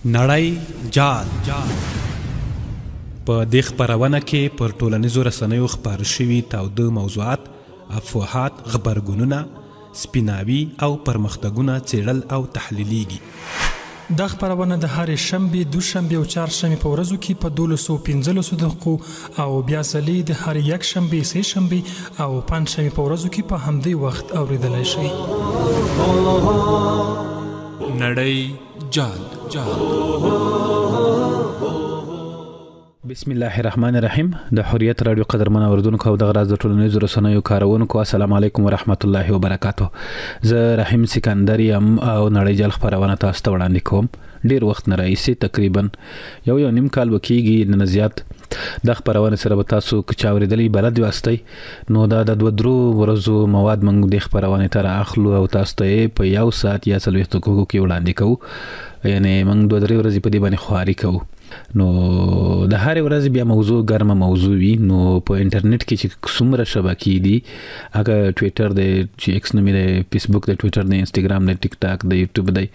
نړۍ جال په دې خپرونه کې پر ټولنیزو رسنیو خپاره شوي تاوده موضوعات، افواهات، غبرګونونه، سپیناوي او پرمختګونه څېړل او تحلیلیږي. دا خپرونه د هرې شنبې، دوشنبې او چهارشنبې په ورځو کې په 12:15 دقیقو او بیا ځلې د هرې یکشنبې، سه شنبې او پنجشنبې په ورځو کې په همدې وخت اوریدلای شئ. نړۍ جال. بسم الله الرحمن الرحیم. د حریت رادیو قدرمن اوردونکو او د غراز د ټولنیزو رسنیو کارونکو السلام علیکم ورحمت الله وبرکاته. زه رحیم سکندر یم او نړۍ جال خبرونه تاسو ته وړاندې کوم. ډیر وخت نه راځي، تقریبا یو نیم کال وکیږي نه زیات د خبرونه سره به تاسو کچاوریدلی بلد واستئ. نو دا د 2 ورځو مواد موږ د خبرونه تر اخلو او تاسو ته په یو ساعت یا 30 دقیقو کې وړاندې کوو. یعنی موږ 2-3 ورځې په دې باندې خواري کوو. نو د هر ورځ بیا موضوع ګرمه موضوع وي. نو په انټرنیټ کې چې څومره شبکې دي، هغه ټویټر دی، چې ایکس نومې دی، فیسبوک دی، ټویټر دی، انستګرام دی، ټیک ټاک دی، یوټیوب دی،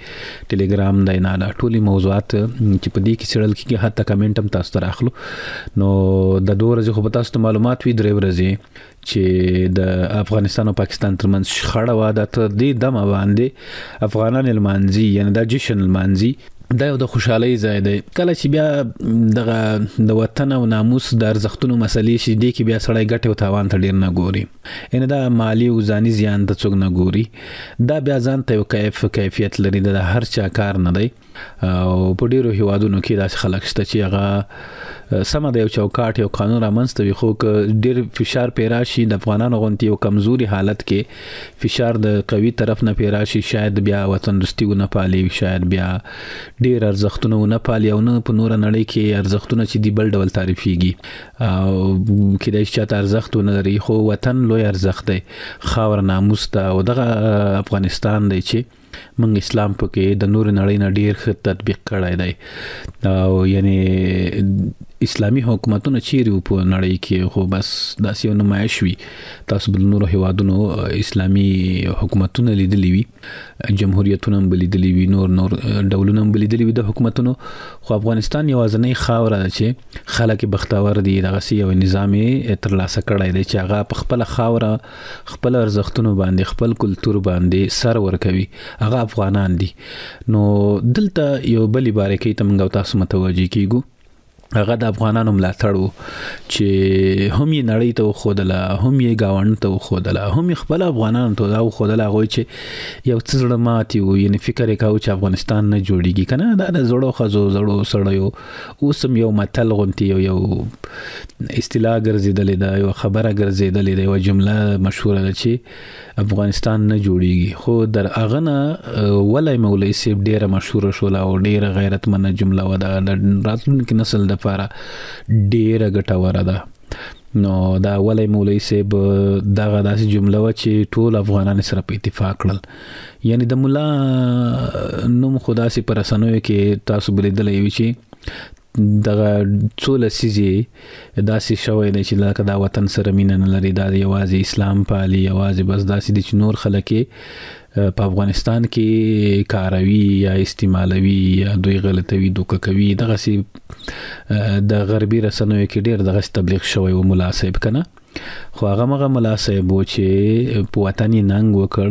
ټیلیګرام دی، نه دا ټولي موضوعات چې په دې کې څېړل کېږي، حتی کمنټ هم تاسو ته راخلو. نو د 2 ورځې خو به تاسو ته معلومات وي. 3 ورځې چې د افغانستان او پاکستان ترمنځ شخړه وه، دا تر دې دمه باندې افغانان المانځي، یعنی دا جشن المانځي، دا یو د خوشحالۍ ځای دی. کله چې بیا د وطن او ناموس د ارزښتونو مسلې شي، دې کې بیا سړی ګټې او تاوان ته ډېر نه ګوري. یعنې دا مالي او ځاني زیان ته څوک نه ګوري. دا بیا ځان ته یو کیفیت لري. د هر چا کار نه دی. او په ډېرو هیوادونو کې داسې خلک شته چې هغه سمه د یو چوکاټ یو قانون رامنځته وي، خو که ډېر فشار پې راشي، د افغانانو غوندې یو کمزوري حالت کې فشار د قوي طرف نه پې راشي، شاید بیا وطن دوستي ونه پالي، شاید بیا ډېر ارزښتونه ونه پالي، او نه په نوره نړۍ کې ارزښتونه چې دي بل ډول تعریفېږي، او کېدای شي چاته ارزښت ونه لري. خو وطن لوی ارزښت دی، خاوره ناموس ته، او دغه افغانستان دی چې موږ اسلام پکې د نور نړۍ نه ډیر ښه تطبیق کړی دی. او یعنی اسلامي حکومتونه چیرې په نړۍ کې، خو بس داسې یو نمایش وي. تاسو بل نورو هیوادونو اسلامي حکومتونه لیدلی وي، جمهوریتونه هم لیدلی وي، نور ډولونه هم لیدلی وي د حکومتونو. خو افغانستان یوازینۍ خاوره ده چې خلک بختور دي، دغسې یو نظام یې ترلاسه کړی دی چې هغه په خپله خاوره، خپل ارزښتونو باندې، خپل کلتور باندې سر ورکوي. هغه افغانان دي. نو دلته یو بلې باریکۍ ته موږ او تاسو متوجه کیږو. هغه د افغانانو ملاتړ و چې هم یې نړۍ ته وښودله، هم یې ګاونډ ته وښودله، هم یې خپل افغانانو ته دا وښودله هغوی چې یو څه زړه ماتې وو. یعنې فکر یې کاوه چې افغانستان نه جوړېږي که نه. دا د زړو ښځو، زړو سړیو اوس هم یو متل غوندې یو اصطلاح ګرځېدلې ده، یو خبره ګرځېدلې ده، یوه جمله مشهوره ده چې افغانستان نه جوړېږي. خو در هغه نه ولی مولوي صاحب ډېره مشهوره شوله او ډېره غیرتمنه جمله وه. د راتلونکي نسل دپاره ډېره ګټوره ده. نو دا ولی مولوي صاحب دغه داسې جمله وه چې ټول افغانان سره په اتفاق کړل. یعنی د ملا نوم خو داسې په رسنیو کې تاسو به لیدلی وي چې دغه څو لسیزې داسې شوی دی چې لکه دا وطن سره مینه نه لري، دا یوازې اسلام پالي، یوازې بس داسې دي چې نور خلک په افغانستان کې کاروي یا استعمالوي یا دوی غلطوي، دوکه کوي. دغسې د غربي رسنیو کې ډېر دغسې تبلیغ شوی و ملا صاحب که نه. خو هغه مغه ملا صاحب و چې په وطن یې ننګ وکړ،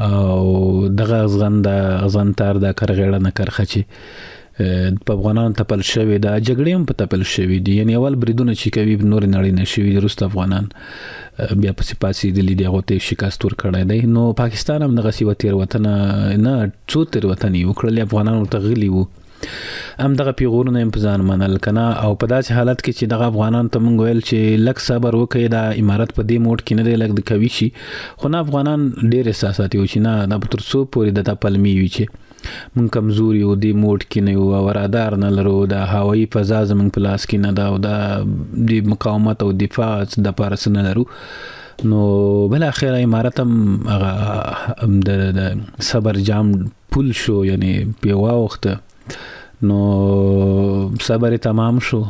او دغه ازغنتار دا کرغېړه نه کرخه چې په افغانانو تپل شوی ده، جګړې هم په تپل شوي دي. یعنې اول بریدونه چې کوي نورې نړۍ نه شوي دي، وروسته افغانان بیا پسې پاڅېدلي دي، هغو ته یې شکست ورکړی دی. نو پاکستان هم دغسې یوه تېروتنه نه، څو تېروتنې یې وکړلې، افغانان ورته غلي وو، هم دغه پیغورونه یې په ځان منل که نه. او په داسې حالت کې چې دغه افغانانو ته موږ ویل چې لږ صبر وکړئ، دا امارت په دې موډ کې نه دی، لږ د کوي شي. خو نه، افغانان ډېر احساساتي وو چې نه، دا به تر څو پورې د تا پلمې وي چې موږ کمزور یو، دې موډ کې نه یو، او رادار نه لرو، د هوایي فضا زموږ په لاس کې نه ده، او دا د مقاومت او دفاع دپاره څه نه لرو. نو بالاخره امارت هم هغه د صبر جام پول شو، یعنې په یوه وخت نو صبر تمام شو.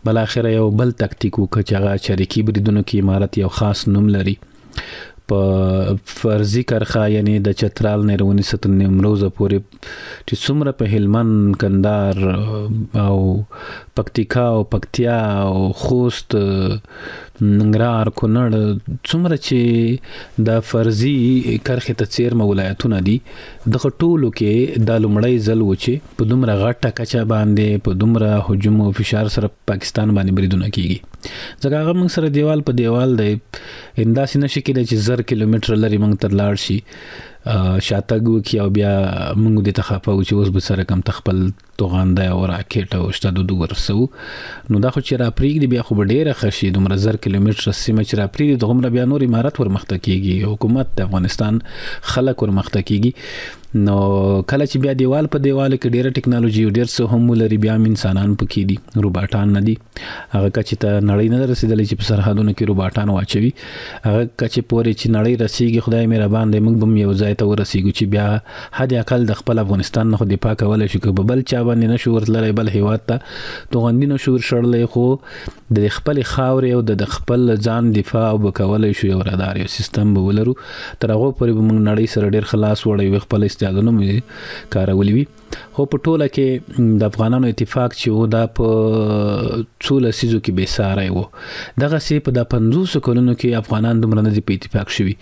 بالاخره یو بل تکتیک وکړه چې هغه چریکي بریدونو کې امارت یو خاص نوم لري. په فرضي کرخه یعنی د چترال نه رونی ست نیمروز پورې چې څومره په هلمند کندهار او پکتیکا او پکتیا او خوست ننګرهار کونړ څومره چې د فرضي کرخه ته څیرمه ولایتونه دي د ټولو کې د لومړی ځل و چې په دومره غټه کچه باندې په دومره هجوم او فشار سره پاکستان باندې بریدونه کیږي ځکه هغه موږ سره دیوال په دیوال دی انداسې نشي کېدای چې 1000 کیلومتر لري موږ تر لاړ شي شاتګو کې او بیا موږ د تخافو چې اوس به سره کم تخپل توغانده او راکټ او شته د ورسو نو دا خو چې را پریږدي بیا خو ډیره خشي دومره 1000 کیلومتر سیمه چې را پریږدي دومره بیا نور امارات ورمخته کیږي حکومت د افغانستان خلک ورمخته کیږي نو کله چې بیا دیوال په دیوال کې ډیره ټیکنالوژي او ډیر څه هم لري بیا انسانان پکې دي روباټان نه دي هغه کچ ته نړۍ نه رسیدلې چې په سرحدونو کې روباټان واچوي هغه کچ پورې چې نړۍ رسیږي خدای مهربان دی موږ به یو ځای ته ورسیږو چې بیا حد اقل د خپل افغانستان نه خو دفاع کولای شي که بل چا باندې نشو ورتللی بل هیواد ته توغندي نشو ورشړلی خو د خپل خاورې او د خپل ځان دفاع وکولای شو یو رادار یو سیستم به ولرو تر هغه پورې به موږ نړۍ سره ډیر خلاص وړي خپل استعدادونه مې کارولي وي خو په ټوله کې د افغانانو اتفاق چې و دا په څو لسیزو کې بې ساری و دغسې په دا 50 کلونو کې افغانان دومره نه دي په اتفاق شوي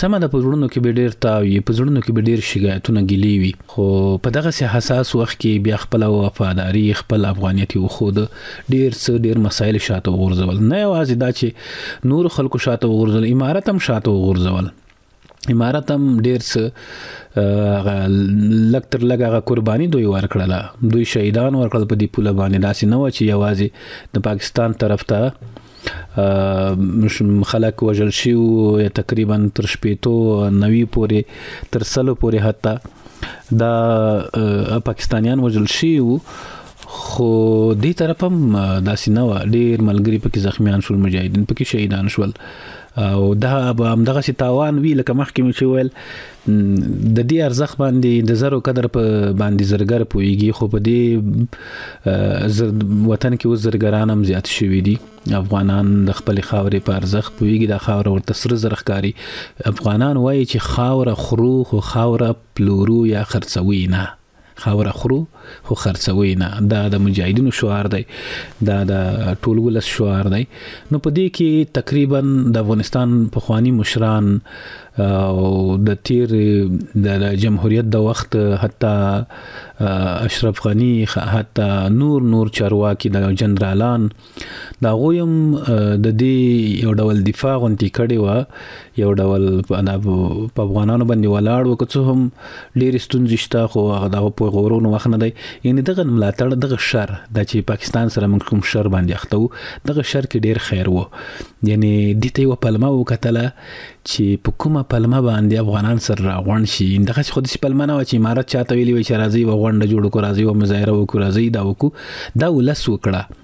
سمه ده په زړونو کې به ډېر تاو وي په زړونو کې به ډېر شکایتونه ګیلې وي خو په دغسې حساس وخت کې بیا خپله وفاداري خپل افغانیت یې وښود ډېر مسایل شاته وغورځول نه یوازې دا چې نور خلکو شاته وغورځول امارت هم شاته وغورځول امارت هم ډیر څه لکتر لګه قرباني دوی ورکړله دوی شهیدان ورکړل په دې پوله باندې داسې نه و چې یوازې د پاکستان طرف ته خلک وژل شي تقریبا تر 90 پورې تر 100 پورې حتی دا پاکستانیان وژل شي خو دې طرف هم داسې نه و ډیر ملګري پکې زخمیان شول مجاهدین پکې شهیدان شول او دا همدغه سي تاوان وی لکه مخکې مې چې ویل د دې ارزښت باندې د زرو قدر په باندې زرګر پويږي خو په دې وطن کې اوس زرګران هم زیات شوي دي افغانان د خپل خاورې په ارزښت پويږي د خاور ورته سره زرخکاری افغانان وایي چې خاور خرو خو خاور پلورو یا خرڅوي نه خاور خرو خو خرڅوي نه دا د مجاهدینو شعار دی دا د ټول ولس شعار دی نو په دې کې تقریبا د افغانستان پخوانی مشران او د تیر د جمهوریت د وخت حتی اشرف غنی حتی نور چارواکي د جنرالان دا غویم د دې یو ډول دفاع غونټی کړي و یو ډول په افغانانو باندې ولاړ وکړو هم ډېر ستونزې شته خو هغه د غورونو وخت نه دی یعنی دغه ملاتړ دغه شر د چې پاکستان سره موږ کوم شر باندې اخته دغه شر کې ډېر خیر و یعنی د ته یو پلمه وکتله چې په کومه پلمه باندې افغانان سره راغون شي دغه خو د پلمه نه و چې امارت چاته ویلي وي چې راځي و غونډه جوړ کو راځي و مظاهره وکړو راځي دا وکړو دا ولس وکړه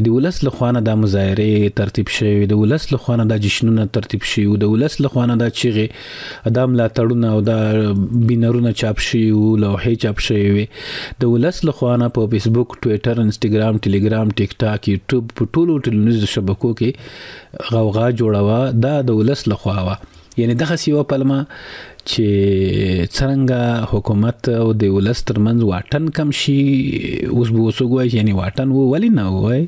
د ولس له خوا نه د مظاهره ترتیب شوی د ولس له خوا نه د جشنونه ترتیب شوی د ولس له خوا نه د چیغې ادم لا تړونه او د بینرونه چاپ شوی او لوحې چاپ شوی د ولس له خوا نه په فیسبوک ټوئیټر انستګرام ټیلیګرام ټیک ټاک یوټیوب په ټولو ټولنیزو شبکو کې غوغا جوړوا دا د ولس له خوا وا یعنی دغه سیوا پلمه چې څنګه حکومت او د ولس ترمنځ واټن کم شي اوس به وسوګوي یعنی واټن ولی نه وای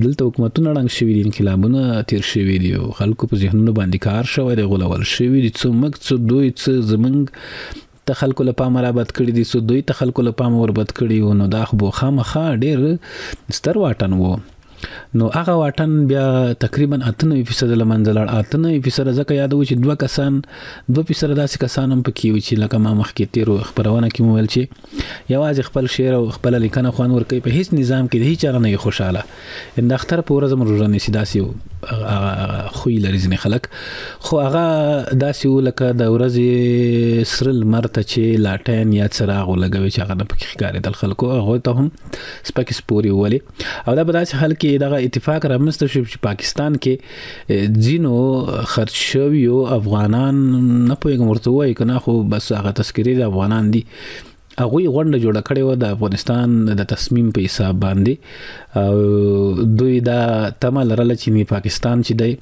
دلته حکومتونه رنګ شوی دي انقلابونه تیر شوی دي او خلکو په ذهنونو باندې کار شوی دی غولول شوی دي څومره دوی څه زمنګ ته خلکو له پام را بد کړی دي سو دوی ته خلکو له پام ور بد کړی نو دا خو خامخا ډیر ستر واټن وو نو هغه واټن بیا تقریبا 98% لمنځلړ 98% ځکه یادو چې 2% داسې کسان هم پکې وي چې لکه ما مخکې تیرو خبرونه کې مو ویل چې یوازې خپل شعر او خپل لیکنه خوان ورکوي په هیڅ نظام کې د هیڅ چا نه خوشاله ان د اختر په ورځ مروژه نسی داسې خو لري ځنې خلک خو هغه داسې لکه د ورځې سرل مرته چې لاټین یا څراغ لګوي چې هغه نه پکې ښکارېدل خلکو هغه ته هم سپکس پوري ولي او دا به داسې حل کې دغه اتفاق رامنځته شو چې پاکستان کې ځینو خرج شویو افغانان نه پوهېږم ورته وایي که نه خو بس هغه تذکرې د افغانان دي هغه غونډه جوړه کړې و د افغانستان د تصمیم په حساب باندې او دوی دا تمه لرله چې پاکستان چې دی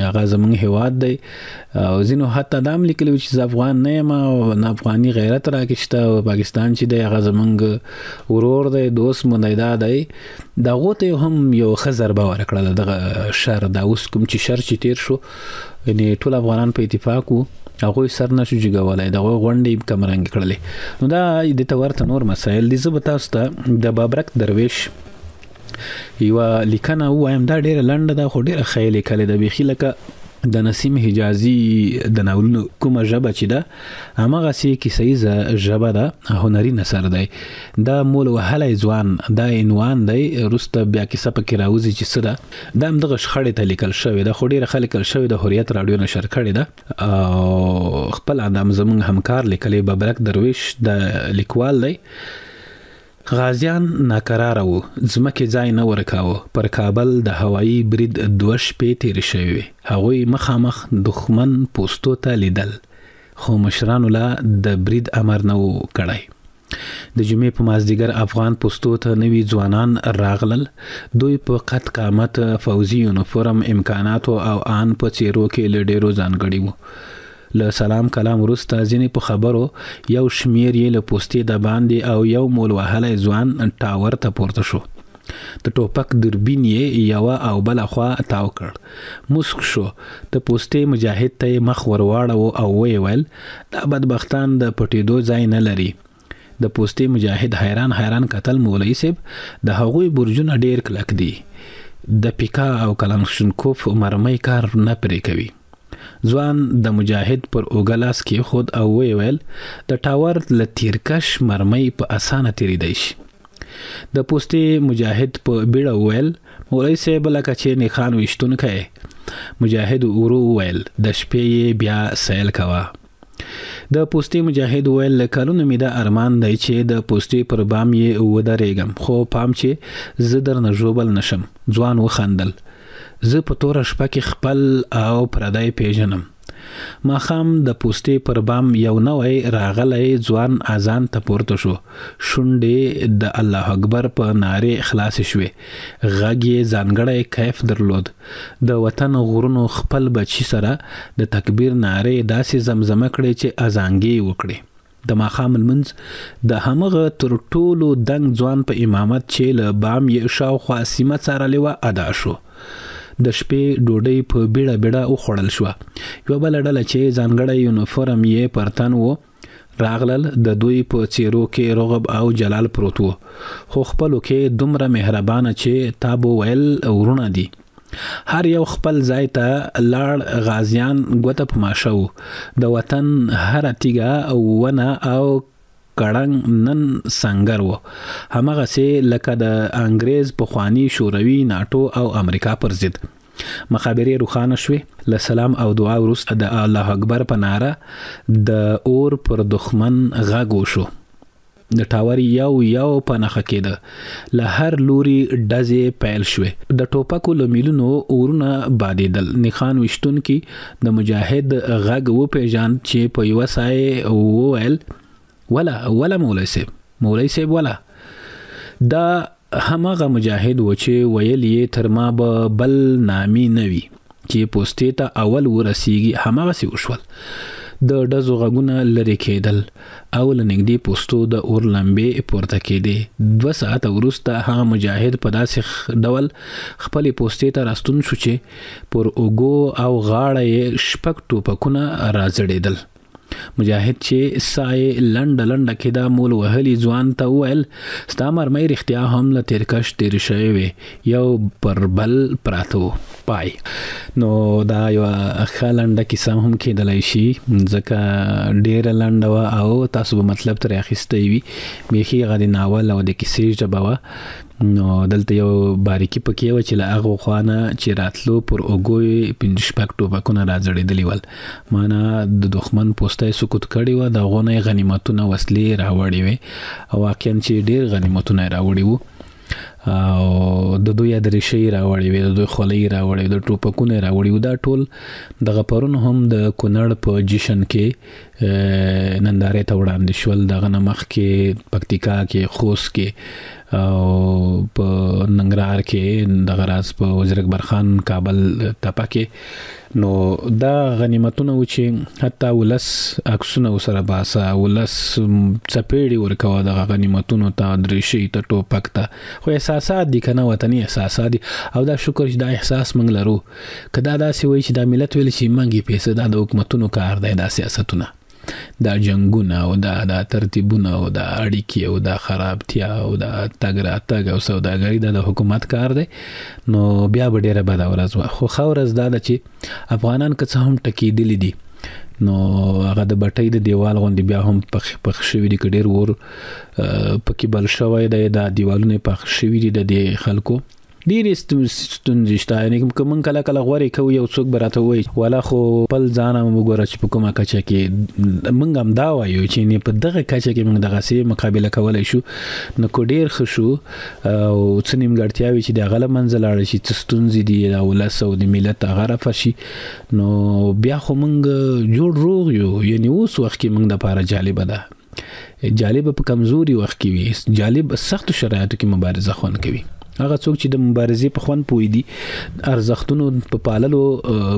هغه زموږ هیواد دی او ځینو حتی دا هم لیکلي چې زه افغان نه یم او نه افغاني غیرت راکې شته او پاکستان چې دی هغه زموږ ورور دی دوست مو دی دا دی د هغو ته هم یو ښه ضربه ورکړله دغه شر دا اوس کوم چې شر چې تیر شو یعنې ټول افغانان په اتفاق وو هغوی سر نشو جګولی د هغوی غونډې کمرنګې کړلې نو دا دې ته ورته نور مسایل دي زه به تاسو ته د بابرک درویش یوه لیکنه ووایم دا ډېره لنډه ده خو ډېره ښه یې لیکلې ده بیخي لکه د نسیم حجازي د ناولونو کومه ژبه چې ده هماغسې کیسهیزه ژبه ده هنري نثر دی دا مول وهلی ځوان دا عنوان دی وروسته بیا کیسه پکې راوځي چې څه ده دا همدغه شخړې ته لیکل شوې ده خو ډېره ښه لیکل شوې ده هوریت راډیو نشر کړې ده او خپل ادم زموږ همکار لیکلی بابرک درویش د لیکوال دی غازیان ناکراره وو ځمکې ځای نه ورکاوه پر کابل د هوایي برید 2 شپې تېرې شوې وې هغوی مخامخ دښمن پوستو ته لیدل خو مشرانو لا د برید امر نه و کړی د جمعې په مازدیګر افغان پوستو ته نوي ځوانان راغلل دوی په قد قامت فوزي یونیفورم امکاناتو او آن په څیرو کې له ډېرو ځانګړي وو له سلام کلام وروسته ځینې په خبرو یو شمیر یې له پوستې د باندې او یو مول وهلی ځوان ټاور ته پورته شو د ټوپک دوربین یې یوه او بله خوا تاو کړ مسک شو د پوستې مجاهد ته یې مخ ورواړو او ویې ویل دا بدبختان د پټېدو ځای نه لري د پوستې مجاهد حیران کتل مولوي صاحب د هغوی برجونه ډېر کلک دي د پیکا او کلاشینکوف مرمۍ کار نه پرې کوي ځوان د مجاهد پر اوږه لاس کېښود او ویې ویل د ټاور له تیرکش مرمۍ په اسانه تېرېدی شي د پوستې مجاهد په بیړه وویل مولوي صاحب لکه چې نښان ویشتونکی مجاهد ورو وویل د شپې یې بیا سیل کوه د پوستې مجاهد وویل له کلونو مې دا ارمان دی چې د پوستې پر بام یې ودرېږم خو پام چې زه درنه ژوبل نشم ځوان وخندل زه په توره شپه کې خپل او پردی پیژنم ماښام د پوستې پر بام یو نوی راغلی ځوان اذان ته پورته شو شونډې د الله اکبر په نارې خلاصې شوې غږ یې ځانګړی کیف درلود د وطن غرونو خپل بچي سره د تکبیر نارې داسې زمزمه کړې چې اذانګې وکړې د ماښام لمونځ د همغه تر ټولو دنګ ځوان په امامت چې له بام یې شاوخوا سیمه څارلې وه ادا شو د شپې ډوډۍ په بیړه وخوړل شوه یوه بله ډله چې ځانګړی یونیفورم یې پر تن و راغلل د دوی په څیرو کې رغب او جلال پروت و خو خپلو کې دومره مهربانه چې تابو ویل ورونه دي هر یو خپل ځای ته لاړ غازیان ګوته په ماشه و د وطن هره تیږه ونه او کړنګ نن سنگر و همغسې لکه د انګریز پخواني شوروي ناټو او امریکا پر ضد مخابرې روښانه شوې له سلام او دعا وروسته د الله اکبر په ناره د اور پر دښمن غږ وشو د ټاور یو په نښه کېده له هر لوري ډزې پیل شوې د ټوپکو له میلونو اورونه بادېدل نښان ویشتونکي د مجاهد غږ وپېژاند چې په یوه ساه وویل ولا مولوي صاحب ولا دا هماغه مجاهد و چې ویل یې تر ما به بل نامي نه وي چې پوستې ته اول ورسیږي هماغسې وشول د ډزو غږونه لرې کېدل او له نږدې پوستو د اور لمبې پورته کېدې 2 ساعته وروسته هغه مجاهد په داسې ډول خپلې پوستې ته راستون شو چې پر اوږو او غاړه یې 6 ټوپکونه راځړېدل مجاهد چې سایه لنډه کېده مول وهلی ځوان ته وویل ستا مرمۍ رښتیا هم له تیرکش تېرې شوې وې یو پر بل پراته و پای نو دا یوه ښه لنډه کیسه هم کېدلی شي ځکه ډېره لنډه وه او تاسو به مطلب ترې اخیستی وي بیخي هغه د ناول او د کیسې ژبه وه نو دلته یو باریکي پکې وه چې له هغو خوا نه چې راتلو پر اوږو یې 5 ټوپکونه راځړېدلي ول معنا د دښمن پوسته یې سقوط کړې وه د هغو نه یې غنیمتونه وسلې راوړې وې او واقعا چې ډېر غنیمتونه یې راوړي وو او د دوی درشي راوړي وي د دوی خولي راوړي د ټوپکونه راوړي دا ټول دغه پرون هم د کونړ په جشن کې ننداره ته وړاندې شول دغه نمخ کې پکتیکا کې خوست کې او په ننګرهار کې دغه راز په وزیر اکبر خان کابل تپه کې نو دا غنیمتونه و چې حتی ولس عکسونه سره باسا ولس چپېړي ورکوه د غنیمتونو ته درشي ته ټوپک ته خو احساسات دي کنه وطني احساسات دي او دا شکر چې دا احساس موږ لرو کدا داسې وای چې دا ملت ویل چې منګي پیسې دا د حکومتونو کار دی دا سیاستونه دا جنگونه او دا ترتیبونه او دا اړیکې او دا خرابتیا او دا تګ راتګ او سوداګري د حکومت کار دی نو بیا به ډیره بده ورځ خو ښه ورځ دا ده چې افغانان که څه هم ټکېدلي دي نو هغه د بټۍ د دیوال غوندې بیا هم پخ شوي دي که ډېر ور پکې بل شوی دی دا دیوالونه پخ شوي دي د خلکو ډېرې ستونزې شته یعنې که موږ کله کله غورې کوو یو څوک به راته وایي والا خو خپل ځان هم وګوره چې په کومه کچه کې موږ هم دا وایو چې په دغه کچه کې موږ دغسې مقابله کولی شو نو که ډېر ښه شو او څه نیمګړتیاوې چې د هغه له منځه لاړه شي څه ستونزې دي د ولس او د ملت هغه رفع شي نو بیا خو موږ جوړ روغ یو یعنې اوس وخت کې موږ دپاره جالبه ده جالبه په کمزوري وخت کې وي جالب سختو شرایطو کې مبارزه خوند کوي هغه څوک چې د مبارزې په خوند پوي دي ارزښتونو په پاللو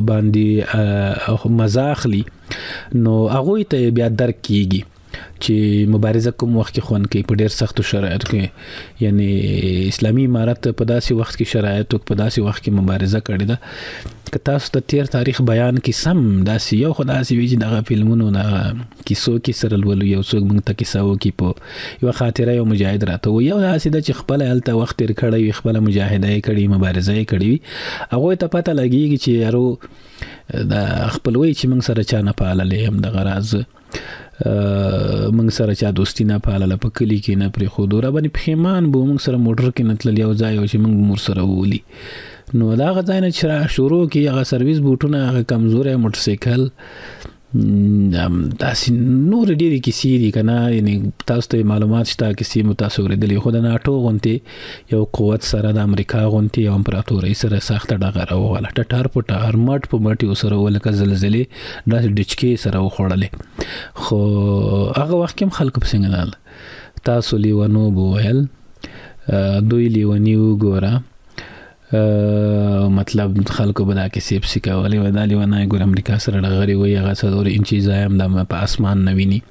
باندې مزه اخلي نو هغوی ته بیا درک کیږي چې مبارزه کوم وخت کې خوند کوي په ډېر سختو شرایطو کې یعنی اسلامي امارت په داسې وخت کې شرایطو په داسې وخت کې مبارزه کړې ده که تاسو ته تیر تاریخ بیان کې سم داسې یو خو داسې وي چې دغه فلمونو دغه کیسو کې سره لولو یو څوک موږ ته کیسه وکړي په یوه خاطره یو مجاهد راته وایي یو داسې ده چې خپله هلته وخت تېر کړی وي خپله مجاهده یې کړې مبارزه یې کړې وي هغوی ته پته لګېږي چې یارو د خپلوۍ چې موږ سره چا نه پاللې هم دغه راز موږ سره چا دوستي نه پالله په کلي کې نه پرېښودو را باندې پښیمان به موږ سره موټر کې نه تلل یو ځای و چې موږ مور سره وولي نو د هغه ځای نه چې را شروع کړي هغه سرویس بوټونه هغه کمزوری موټرسایکل داسې نور ډېرې کیسې دي که نه یعنې تاسو ته معلومات شته کیسې مو تاسو اورېدلې خو د ناټو غوندې یو قوت سره د امریکا غوندې یو امپراتورۍ سره سخته ډغره وغله ټټر په ټهر مټ په مټ یې ورسره ولکه زلزلې داسې ډچکې سره وخوړلې خو هغه وخت کې هم خلکو پسې ګڼل تاسو لیونو به ویل دوی لیوني وګوره مطلب خلکو به دا کیسې پسې کولې وای دا لیونی ګوره امریکا سره ډغرې وایي هغه څلور انچي ځای هم د په اسمان نه ویني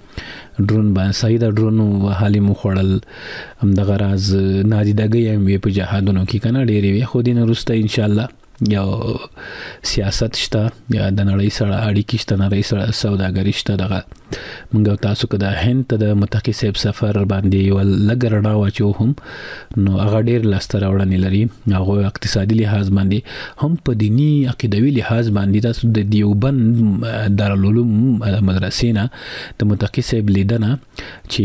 ډرون باندې صحیح د ډرون وهلې مو خوړل همدغه راز نادیدګۍ هم وي په جهادونو کې که نه ډېرې وي خو دې نه وروسته انشاءالله یو سیاست شته یا د نړۍ سره اړیکې شته نړۍ سره سوداګري شته دغه موږ او تاسو که د هند ته د متقي صاحب سفر باندې یوه لږه رڼا واچو هم نو هغه ډېر لاسته راوړنې لري هغوی اقتصادي لحاظ باندې هم په دیني عقیدوي لحاظ باندې تاسو د دیوبند دارالعلوم مدرسې نه د متقي صاحب لیدنه چې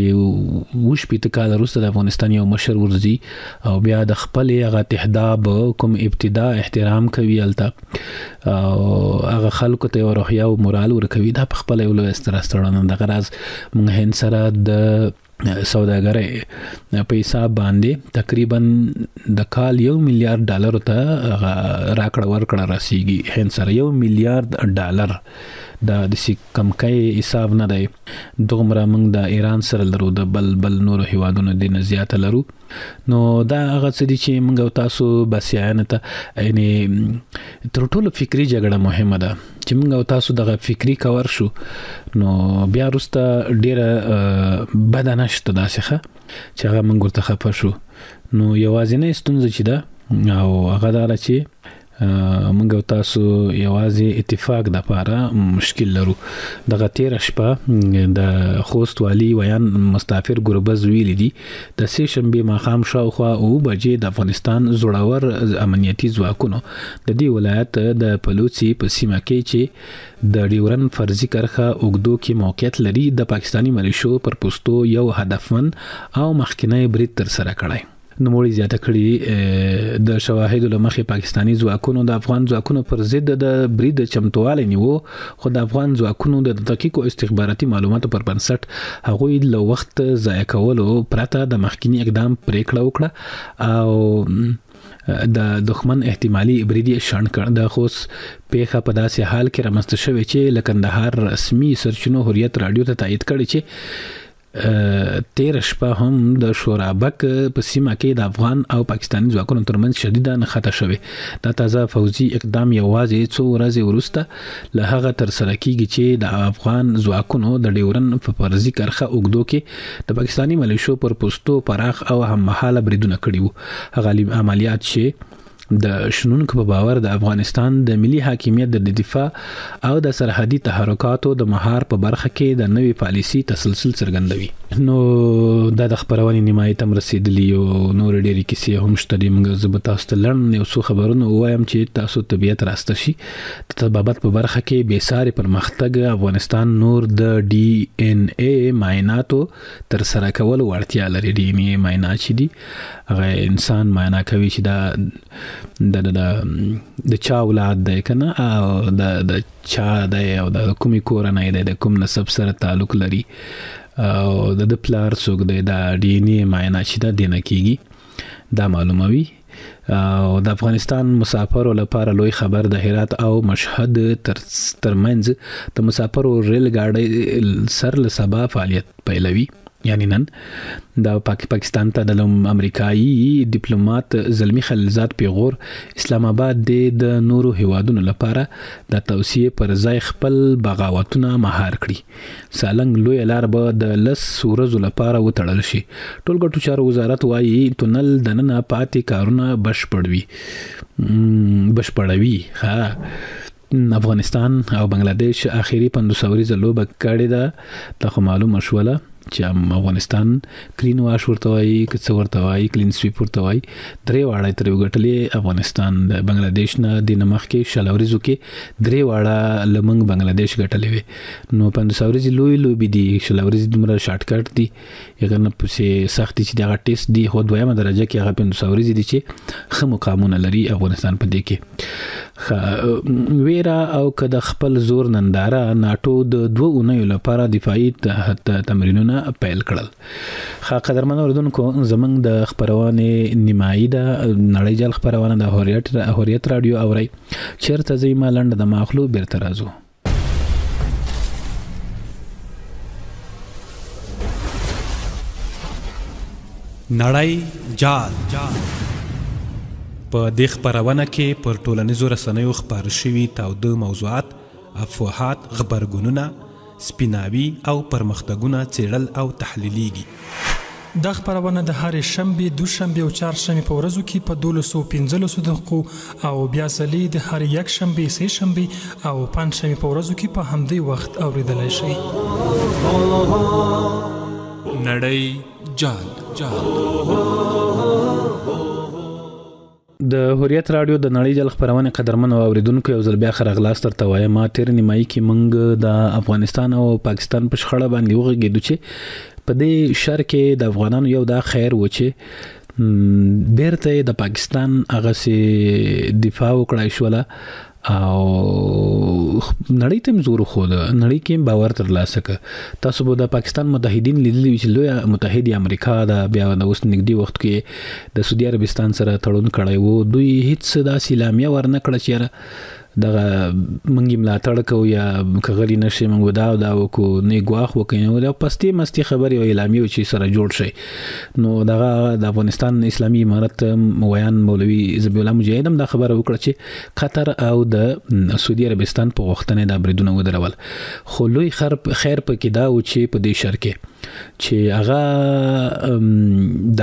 28 کاله وروسته د افغانستان یو مشر ورځي او بیا د خپلې هغه تهداب کوم ابتدا احترام کوي هلته او هغه خلکو ته یو روحیه او مورال ورکوي دا په خپله یو لویه ستړنه دغه راز موږ هند سره د سوداګرۍ په حساب باندې تقریبا د کال $1 ملیارډ ته راکړه ورکړه رسیږي هند سره $1 ملیارډ دا د کمکۍ حساب نه دی دومره موږ د ایران سره لرو د بل نورو هیوادونو د نه زیاته لرو نو دا هغه څه دي چې موږ او تاسو بسیانه ته یعنې تر ټولو فکري جګړه مهمه ده چې موږ او تاسو دغه فکري کور شو نو بیا وروسته ډېره بده نشته داسې ښه چې هغه موږ ورته خفه شو نو یوازینۍ ستونزه چې ده او هغه دا ده چې موږ او تاسو یوازې اتفاق د پاره مشکل لرو دغه تیر شپه د خوست والی ویان مستعفر ګربز ویل دي د سه شنبه ماخام شاوخوا او بجې د افغانستان زړور امنیتي ځواکونو د دې ولایت د پلوڅي په سیمه کې چې د ډیورن فرضي کرخه اوګدو کې موقعیت لري د پاکستانی ملیشو پر پوسټو یو هدفمن او مخکنی برید تر سره کړی نوموړي زیاته کړي د شواهدو له مخې پاکستاني ځواکونو د افغان ځواکونو پر ضد د برید چمتوالی نیو، خو د افغان ځواکونو د دقیقو استخباراتي معلوماتو پر بنسټ هغوی له وخت ضایع کولو پرته د مخکینی اقدام پریکړه وکړه او د دښمن احتمالي بریدي شان کړ. د خوس پیښه په داسې حال کې رامنځته شوې چې له کندهار رسمي سرچینو حریت رادیو ته تایید کړي چې تیر شپه هم د شورابک په سیمه کې د افغان او پاکستاني ځواکونو ترمنځ شدیده نښته شوې. دا تازه فوزي اقدام یوازې څو ورځې وروسته له هغه تر سره کیږي چې د افغان ځواکونو د ډیورن په فرضي کرخه اوګدو کې د پاکستاني ملیشو پر پوستو پراخ او هممهاله بریدونه کړي وو. هغه عملیات چې د شنونکو په باور د افغانستان د ملي حاکمیت د دفاع او د سرحدي تحرکاتو د مهار په برخه کې د نوې پالیسي تسلسل څرګندوي. نو د خبرونې نیمایي تم رسیدلی او نور ډېری کیسې هم شته. موږ زه به تاسو ته لړن یو څو خبرونه ووایم چې تاسو طبیعت راسته شي. د طبابت په برخه کې بېساري پرمختګ افغانستان نور د ډي ان اے معایناتو تر سره کول وړتیا لري. ډي ان اے معاینات چې دي هغه انسان معاینه کوي چې د چا اولاد دی کنه او د چا دی او د کومې کورنۍ دی، د کوم نسب سره تعلق لري او د پلار څوک دی. د ډي ان اے معاینه چې دا دینه کیږي دا معلوموي. او د افغانستان مسافرو لپاره لوی خبر د هرات او مشهد ترمنځ د مسافرو ریل ګاډي سر له سبا فعالیت پیلوي. یعنی نن د پاکستان ته د امریکایي ډیپلوماټ زلمی خلیلزاد پیغور اسلام آباد د نورو هیوادونو لپاره د توسعه پر ځای خپل بغاوتونه مهار کړي. سالنګ لوی لار به د 10 ورځو لپاره وتړل شي. ټول ګټو چارو وزارت وايي تونل د نن پاتې کارونه بشپړوي. افغانستان او بنگلاديش اخیری 500 ورځې لوبه کړې ده. دا خو معلومه شوله چې افغانستان کلین واش ورته وایي، که ورته وایي کلین سویپ ورته وایي. درې واړه ترې وګټلې افغانستان د بنگلاديش نه د نمخ کې شلوريزو کې درې واړه لمنګ بنگلاديش ګټلې وي. نو 500 ورځې لوی لوبي دي، شلوريزې دومره شارټ کټ دي یګر نه پسې سختي چې دغه ټیسټ دی خو دویمه درجه کې هغه 500 ورځې دي چې خه مقامونه لري افغانستان په دې کې. ویرا او کده خپل زور ننداره ناتو د 2 اونیو لپاره دفاعي تمرینونه پیل کړل. قدرمن اوردونکو زمنګ د خبرونه نیمایي د نړۍ جل خبرونه د حریت رادیو اوري چیرته زیمه لند د ماخلو بیرته راځو. نړۍ جال په دې خبرونه کې پر ټولنیزو رسنیو خبر شوي تاوده موضوعات، افواهات، خبرګونونه، سپیناوي او پرمختګونه څېړل او تحلیلیږي. دا خبرونه د هر شنبه، دوشنبه او چهارشنبه په ورځو کې په 12:15 دقیقو او بیا ځلې د هر یک شنبه، سه شنبه او پنځشنبه په ورځو کې په همدې وخت اوریدلای شئ. نړۍ جال د حریت رادیو د نړۍ جل خبرونه قدرمن اوریدونکو یو ځل بیا خرغلاس تر توای ما تیر نیمایي کې منګ د افغانستان او پاکستان په شخړه باندې وغږیدو چې په دې شر کې د افغانانو یو دا خیر و چې بیرته د پاکستان هغه سي دفاع وکړای شوله او نړۍ ته زور خو د نړۍ کې باور ترلاسه ک. تاسو به د پاکستان متحدین لیدلی چې لوی متحده امریکا د بیا د اوس نږدې وخت کې د سعودي عربستان سره تړون کړی وو. دوی هیڅ د سلامیه ورنکړه چې دغه منګي ملاتړ کو یا کغلی نشي منګو دا وکو نه غواخ وکینو دا پستی مستی خبري او اعلامیه چې سره جوړ شي. نو دغه د افغانستان اسلامي امارت مویان مولوي زبی الله مجاهد هم دا خبره وکړه چې قطر او د سعودي عربستان په وختنه د بریدونه ودرول. خو لوی خیر پکې دا و چې په دې شر کې چې هغه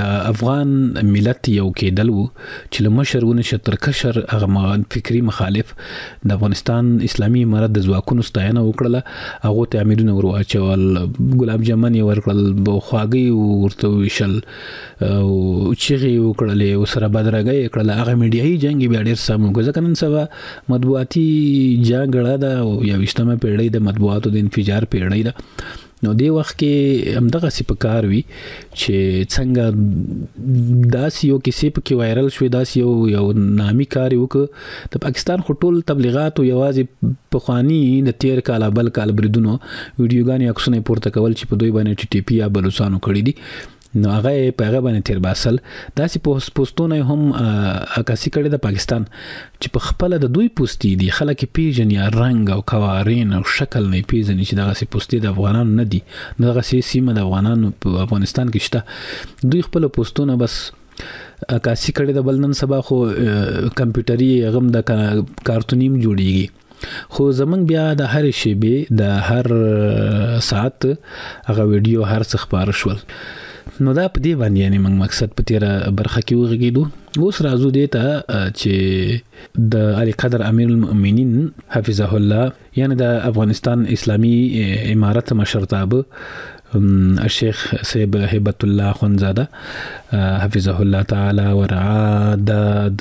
د افغان ملت یو کېدل وو چې لمشرونه شتر کشر هغه فکری مخالف د افغانستان اسلامي امارت د ځواکونو ستاینه وکړه. هغه ته امیرونه ورواچول، ګلاب جمن یې ورکړل، بوخواګي ورته وشل او چیغي وکړلې او سره بدرګي کړل. هغه میډیایي جنگ بیا ډیر سم وګزه کنن سبا مطبوعاتي جنگ غړا دا او یا وشتمه پیړۍ د مطبوعاتو د انفجار پیړۍ دا نو دی وخت کې همدغه سی په کار وی چې څنګه داس یو کیسې په کې وایرل شوې داس یو نامي کار وکړ د پاکستان خټول تبلیغات او یوازې په خواني د تیر کال بل کال بریدونو ویډیوګانې عکسونه پورته کول چې په دوی باندې ټي ټي پی یا بلوچستانو کړی دي نو هغه په هغه باندې تیر باسل داسې پوسټونه هم عکاسي کړي د پاکستان چې په خپل د دوی پوسټي دي خلک پیژن یا رنگ او قوارین او شکل نه پیژني چې دغه سي پوسټي د افغانانو نه دي دغه سي سیمه د افغانانو په افغانستان کې شته دوی خپل پوسټونه بس عکاسي کړي د بلنن سبا خو کمپیوټري غم د کارتونیم جوړیږي خو زمنګ بیا د هر شی به د هر ساعت هغه ویډیو هر څه خبر شول نو دا په دې باندې یعنی موږ مقصد په تیر برخه کې وغږیدو اوس راځو دې ته چې د علي قدر امیر المؤمنین حفظه الله یعنی د افغانستان اسلامی امارت مشرتابه الشیخ سیب هبت الله خونزاده حفظه الله تعالی ورعا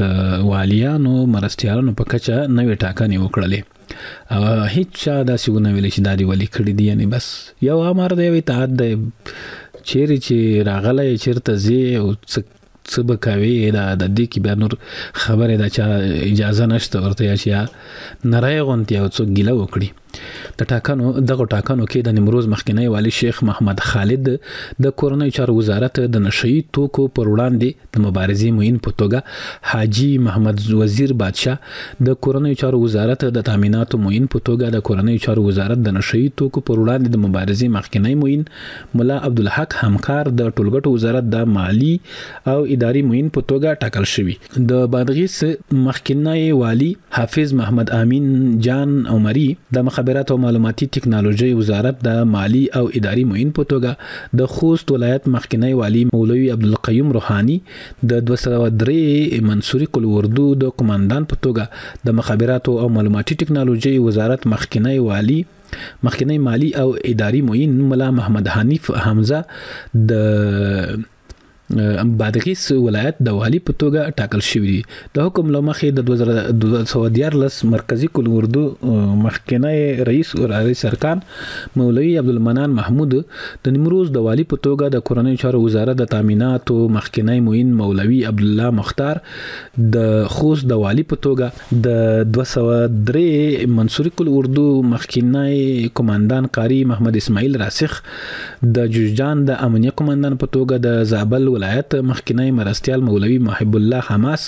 د والیانو مرستیالانو په کچه نوې ټاکنې وکړلې هیڅ چا داسې ونه ویل چې دا دی ولي کړی دی یعنی بس یو امر دی اتحاد دی چیرې چې راغلی چیرته زی او څه به کوي دا د دې کې بیا نور خبره ده چې اجازه نشته ورته یا چې نری غونتیا او څوک ګیله وکړي د دغه ټاکنو کې د نیمروز مخکنی والی شیخ محمد خالد د کورنۍ چارو وزارت د نشئی توکو پر وړاندې د مبارزې معین په توګه حاجی محمد وزیر بادشاه د کورنۍ چارو وزارت د تامیناتو معین په توګه د کورنۍ چارو وزارت د نشئی توکو پر وړاندې د مبارزې مخکنی معین مولا عبدالحق همکار د ټولګټو وزارت د مالی او اداري معین په توګه ټاکل شوی د بادغیس مخکنی والی حافظ محمد امین جان عمری د مخابرات او معلوماتي ټکنالوژي وزارت د مالی او اداري معین په توګه د خوست ولایت مخکنی والی مولوی عبدالقیوم روحانی د 203 منصوري کل اردو د قوماندان په توګه د مخابرات او معلوماتي ټکنالوژي وزارت مخکنی والی مخکنی مالی او اداري معین مولا محمد حنیف حمزه د بادغیس ولایت د والی په توګه ټاکل شوی دی د حکم لمخې د 2014 مرکزی کل اردو مخکنی رئیس او رئیس ارکان مولوی عبدالمنان محمود د نیمروز د والی په توګه د کورنۍ چارو وزارت د تامینات او مخکنی معین مولوی عبد الله مختار د خوست د والی په توګه د 203 منصوري کل اردو مخکنی قوماندان قاری محمد اسماعیل راسخ د جوجان د امنیه قوماندان په توګه د زابل ولایت مخکنی مرستیال مولوی محب الله حماس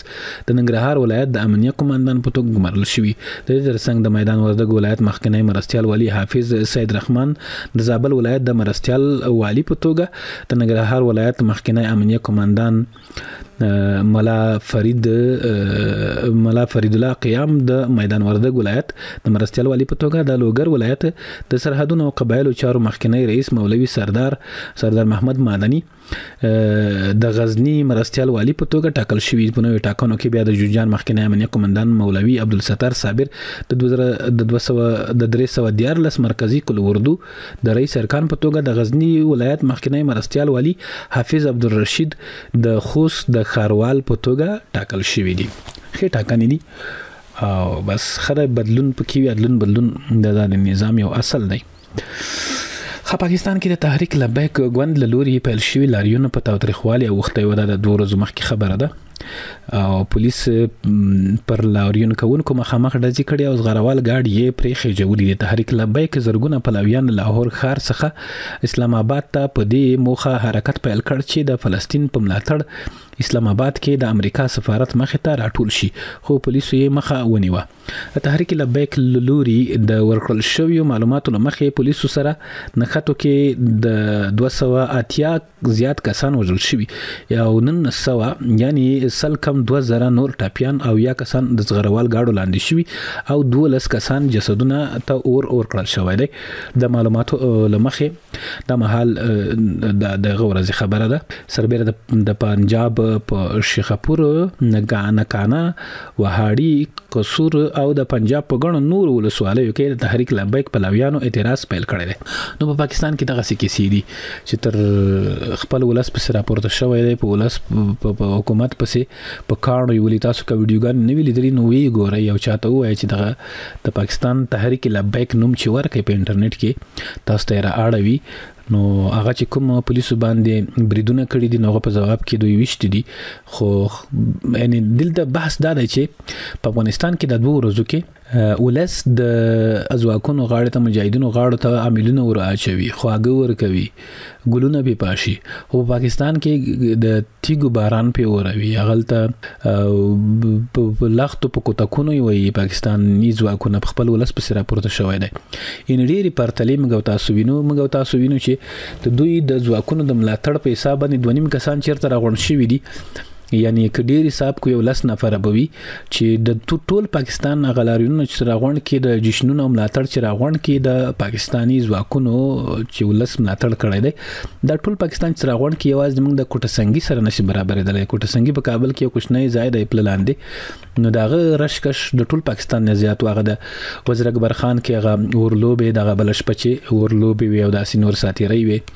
د ننګرهار ولایت د امنیه قوماندان په توګه ګمارل شوی د ترڅنګ د میدان وردګ ولایت مخکنی مرستیال ولی حافظ سید رحمان د زابل ولایت د مرستیال والی په توګه د ننګرهار ولایت مخکنی امنیه قوماندان ملا فرید الله قیام د میدان وردګ ولایت د مرستیال والی په توګه د لوګر ولایت د سرحدونو او قبایلو چارو مخکنی رئیس مولوی سردار محمد مدني د غزنی مرستیال والی په توګه ټاکل شوی په نوې ټاکنو کې بیا د جوجان مخکنی امنیه قوماندان مولوی عبدالستار صابر د 314 مرکزی کل اردو د رئیس ارکان په توګه د غزنی ولایت مخکنی مرستیال والی حافظ عبدالرشید د خوست د خاروال په توګه ټاکل شوی دي خې ټاکنې دي او بس خره بدلون پکې بدلون د نظام یو اصل دی پاکستان کې د تحریک لبیک غوند لوري پیل شوی لاریون په تاوتریخوالي او وخت یو د 2 ورځې مخکې خبره ده او پولیس پر لاریون کوونکو مخامخ ډزې کړې او زغروال گاډي یې پرې خېجولې د تحریک لبیک زرګونه پلویان لاهور ښار څخه اسلام آباد ته په دې موخه حرکت پیل کړ چې د فلسطین په ملاتړ اسلام آباد کې د امریکا سفارت مخې ته راټول شي خو پولیسو یې مخه ونیوه تحریک لبیک لوري د ورکړل شویو معلوماتو مخې پولیسو سره نښتو کې د 280 زیات کسان وژل شوي یا 900 یعنی سل کم 2000 نور ټاپیان او یا کسان د زغروال گاډو لاندې شوي او 12 کسان جسدونه ته اور کړل شوی دی د معلوماتو لمخې د محل د غورز خبره ده سربېره د پنجاب په شیخاپور نگانا وهاړي قصور او د پنجاب په غنو نور ولسوالیو کې د تحریک لبیک پلویانو اعتراض پیل کړی دی. نو په پاکستان کې دغه کیسې دي چې تر خپل ولس په سر راپورته شوی دی، په ولس په حکومت پسې په کاڼو ویلي. تاسو کا ویډیوګان نه ویلي درې نو وی ګورئ او چاته وایي چې دغه د پاکستان تحریک لبیک نوم چې ورکړي په انټرنیټ کې تاسو ته را اړوي. نو هغه چې کوم پولیسو باندې بریدونه کړي دي نو په جواب کې دوی وشت دي. خو یعنی دلته بحث دا دی چې په افغانستان کې د 2 ورځو کې ولس د ازواکونو غاړه ته مجاهدینو غاړه ته عاملونه ور اچوي، خواږه ور کوي، ګلونه به پاشي. او پاکستان کې د تیګو باران په اوروي، هغلته په لختو په کوتکونو وي پاکستاني ځواکونه خپل ولس په سر راپورته شوی دی. ان ډېری پرتلې موږ تاسو وینو چې د دوی د ځواکونو د ملاتړ په حساب باندې 2 کسان چیرته راغون شوي دي. یعنی کډیر حساب کو یو لس نفر بوي چې د ټول پاکستان غلاریونو چې راغون کې د جشنونو ملاتړ چې راغون کې د پاکستانی ځواکونو چې ولس ملاتړ کړی دی، د ټول پاکستان چې راغون کې یوازې موږ د کوټسنګي سره نشي برابر دی. کوټسنګي په کابل کې یو کوښنۍ ځای دی پلاندې، نو داغه رشکش د ټول پاکستان نه زیات واغه د وزیر اکبر خان کې هغه اورلوبه دغه بلش پچې اورلوبه وی او داسې نور ساتيري وي د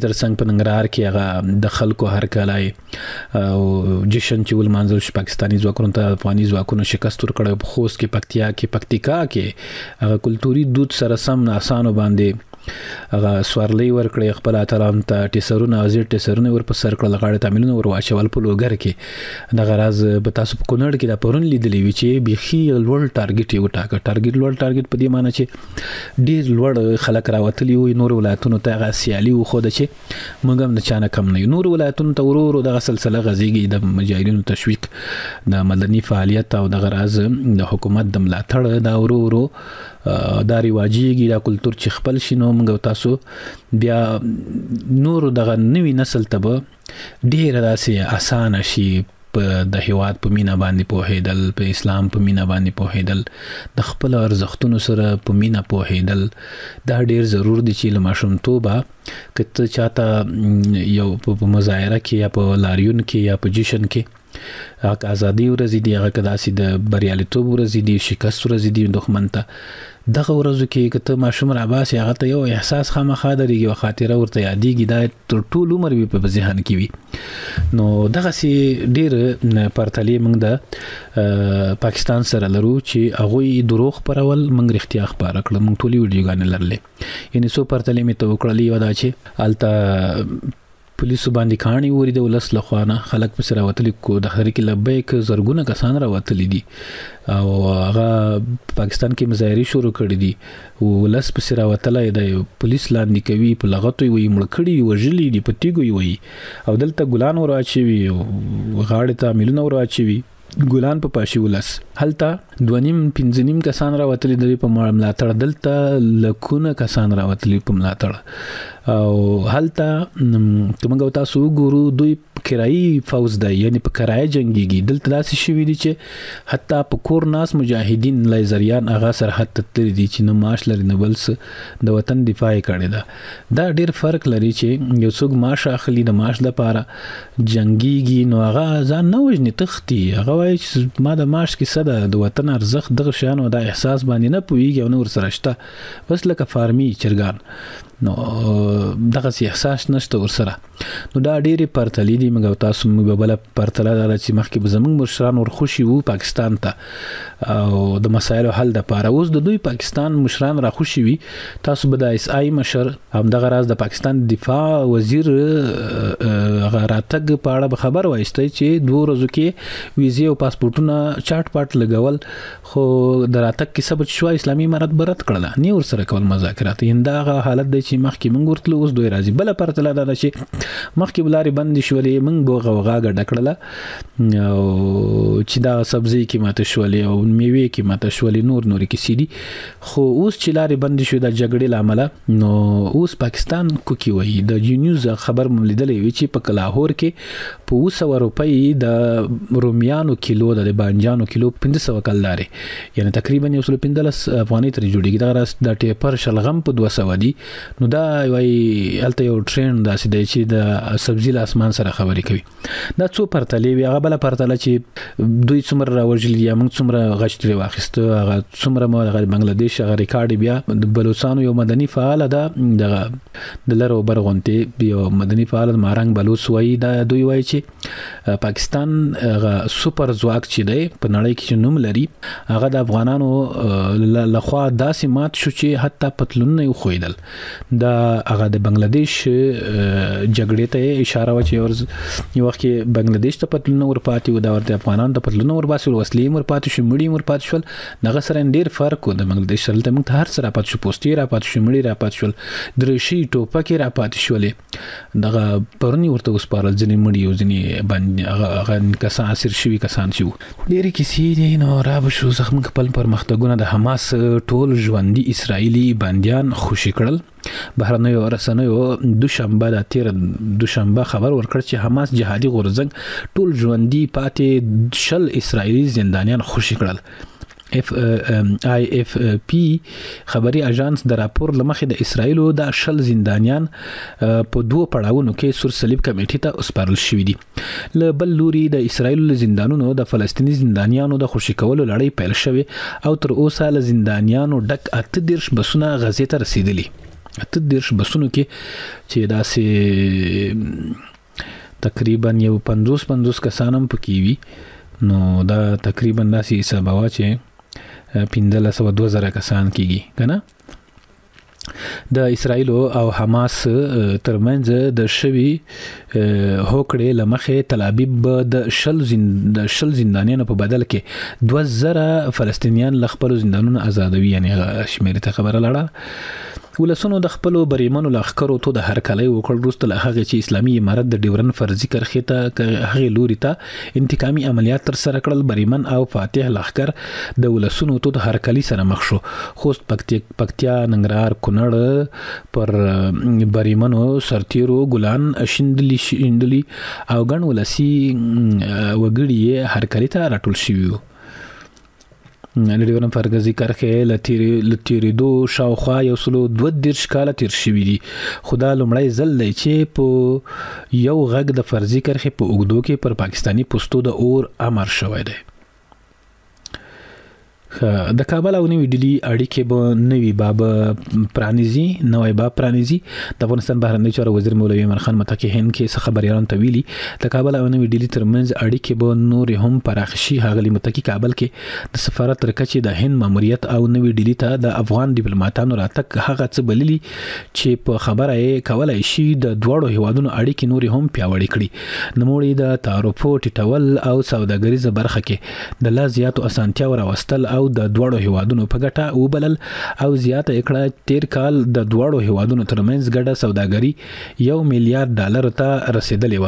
ترڅنګ په ننګرهار کې هغه د خلکو هر کلای او جشن چې ول منځل ش پاکستانی ځواکونو ته افغاني ځواکونو شکست ورکړ. په خوست کې پکتیکا کې هغه کلتوري دود سره سم آسانو باندې هغه سوارلي ورکړي خپل اتلان ته ټیسرونه ازیر ټیسرونه ور په سر کړل غاړه تعمیلونه ور واچول په لوګر کې. د غراز په تاسو په کونړ کې د پرون لیدلې وی چې بيخي لوړ ټارګټ یو ټارګټ لوړ ټارګټ په دې معنی چې ډیر لوړ خلک راوتلی وي. نور ولایتونو ته هغه سیالي خو د چې موږ هم نه چانه کم نه، نور ولایتونو ته ورو د سلسله غزيږي د مجاهدینو تشویق د مدني فعالیت او د غراز د حکومت د ملاتړ دا ورو دا رواجيږي دا کلچر چې خپل شنو موږ تاسو بیا نور دغه نوی نسل ته ډیر داسې اسانه شي په د هیواد په مینا باندې پوهیدل، په اسلام په مینا باندې پوهیدل، د خپل ارزښتونو سره په مینا پوهیدل. دا ډیر ضرور دي چې لمشم توبه کته چاته یو په مظاهره کې یا په لاریون کې یا په جشن کې هغه ازادي ورزي دي، هغه کداسي د بریالیتوب ورزي دي، شکست ورزي دي دښمن ته. دغه ورځو کې کته ماشوم عباس هغه ته یو احساس خامخا درېږي او خاطره ورته یادېږي، دا تر ټول عمر په ذهن کې وي. نو دغه سي ډېر پرتلې موږ د پاکستان سره لرو چې هغه دروغ پرول موږ رښتیا خبره کړل. موږ ټولي ویډیوګان لرلې یعنی سو پرتلې می ته وکړلې ودا چې الته پولیسو باندې کہانی وری د ولس لخوانه خلک په سره وتلی کو د تحریک لبیک زرګونه کسان را وتلی دي او هغه پاکستان کې مظاهره شروع کړې دي. ولس په سره وتلای د پولیس لاندې کوي په لغتوي وي مړکړي وژلي دي پټیګوي وي او دلته ګلان ور اچوي غاړه ته ملونه ور اچوي ګلان په پاشي ولس هلته 2.5 کسان را وتلی د په ملاتړ، دلته لکونه کسان را وتلی په ملاتړ او هلته کومه تاسو ګورو دوی کرایي فوز دی یعنی په کرایه جنگيږي. دلته داسې شوی دي چې حتی په کور ناس مجاهدین لایزریان هغه سرحد تللی دي چې نه معاش لري نه بل څه د وطن دفاع کړي دا ډیر فرق لري چې یو څوک معاش اخلي د معاش لپاره جنگيږي نو هغه ځان نه وژني تختی، هغه وایي چې ما د معاش کې صد د وطن ارزښت دغه شانو د احساس باندې نه پويږي او نور سره شته بس لکه فارمي چرګان نو دغه احساس نشته ورسره. نو دا ډېری پرتلې دي موږ تاسو موږ بل پرتله دا چې مخکې به زمونږ مشران ور خوشي وو پاکستان ته او د مسایلو حل د پاره، اوس د دوی پاکستان مشران را خوشي وي. تاسو به د اس آی مشر هم دغه راز د پاکستان دفاع وزیر غراتګ په اړه خبر وایسته چې 2 ورځې کې ویزه او پاسپورتونه چاټ پاټ لګول خو دراتک کې سبب شو اسلامي امارت برت کړل نه ور سره کول مذاکرات انداغه حالت د چې مخکې موږ ورتلو اوس دوی راځي بل پرتله دا چې مخکې بلاري بند شولې موږ بوغه غاګه ډکړه او چې دا سبزی کې ماته شولې او میوه کې ماته شولې نور کې سيدي خو اوس چې لاري بند شو د جګړې لامل نو اوس پاکستان کوکی وایي د جنیوز خبر مملیدلې وی چې په لاهور کې په 200 روپۍ د رومیانو کیلو د بانجانو کیلو 500 کلداري یعنی تقریبا 115 افغاني تر جوړیږي دا راس د ټیپر شلغم په 200 دی نو دا وای الته یو ټرند داسې دی چې د سبزی له اسمان سره خبرې کوي. دا څو پرتلې وي، هغه بل پرتله چې دوی څومره راوژل یا موږ څومره غشتري واخیسته، هغه څومره مو د بنگلاديش هغه ریکارډ بیا د بلوچستان یو مدني فعال ده د لرو برغونته یو مدني فعال مارنګ بلوچ وای دا دوی وای چې پاکستان سپر ځواک چې دی په نړۍ کې نوم لري هغه د افغانانو لخوا داسې مات شو چې حتی پتلون نه خویدل. دا هغه د بنگلاديش جګړې ته اشاره و چې یو وخت کې بنگلاديش ته پتلون ورپاتې و، دا ورته افغانانو ته پتلون ورباسي، وسلې ورپاتې شو، مړي ورپاتې شول. دغه سره ډیر فرق و. د بنگلاديش سره ته موږ هر څه راپاتې شو، پوسټي راپاتې شو، مړي راپاتې شول، درشي ټوپکې راپاتې شولې. دغه پرونی ورته وسپارل ځنې مړي او ځنې باندې هغه کسان اسیر شوي کسان چې ډېرې کیسې دي. نو را به شو زخم خپل پرمختګونه د حماس ټول ژوندي اسرائیلي بندیان خوشي کړل. بهرنیو رسنیو دوشنبه د تیر دوشنبه خبر ورکړ چې حماس جهادي غورځنګ ټول ژوندي پاتې شل اسرائیلي زندانیان خوشي کړل. IFP خبري اژانس د راپور لمخې د اسرایل د شل زندانیان په دوه پړاوونو کې سور صلیب کمیټې ته وسپارل شوې دي. له بل لوري د اسرایل زندانونو د فلسطینی زندانیانو د خوشي کولو لړۍ پیل شوې او تر اوسه له زندانیانو ډک 38 بسونه غزې ته رسیدلي. 38 بسونو کې چې داسې تقریبا یو 50 کسان هم پکې وي. نو دا تقریبا داسې حساب وا چې 15,000 کسان کیږي کنه. د اسرائیل او حماس ترمنځ د شوی هوکړې لمخې تل ابیب د شل زندانیانو په بدل کې 2000 فلسطینیان ل خپل زندانونو آزادوي، یعنی شمیر ته خبره لاړه. ولسونو د خپل بریمنو لخرو ته د هر کله وکړ وروسته له هغه چې اسلامي امارت د ډیورن فرضي کرښې ته هغه لوري ته انتقامي عملیات تر سره کړل. بریمن او فاتح لخر د ولسونو ته د هر کلی سره مخ شو. خوست، پکتیا، ننګرهار، کونړ پر بریمنو سرتیرو ګلان شیندلی او ګڼ ولسی وګړي هر کلی ته راټول شوي. ډیورن فرضي کرښې لتیریدو شاوخوا 122 کاله تیر شوي دي. خدا لومړی ځل دی چې په یو غږ د فرضي کرښې په اوږدو کې پر پاکستانی پوستو د اور امر شوی دی. د کابل او نوې ډیلی اړیکې به نوې باب پرانیزي. د افغانستان بهرنی چارو وزیر مولوی عمر خان متکی هند کې خبريالان ته ویلي د کابل او نوې ډیلی ترمنځ اړیکې به نور هم پراخ شي. هغه متکی کابل کې د سفارت ترکچې د هند ماموریت او نوې ډیلی ته د افغان ډیپلوماټانو راتګ هغه څه بللي چې په خبره یې کولای شي د دوړو هیوادونو اړیکې نور هم پیاوړې کړي. نموړي د تعارف ټیټول او سوداګریزه برخه کې د لا زیاتو اسانتیا راوستل او د دوړو هیوادونو په ګټه وبلل او زیاته کړه. تیر کال د دوړو هیوادونو ترمنځ ګډه سوداګري $1 میلیارډ ته رسیدلې و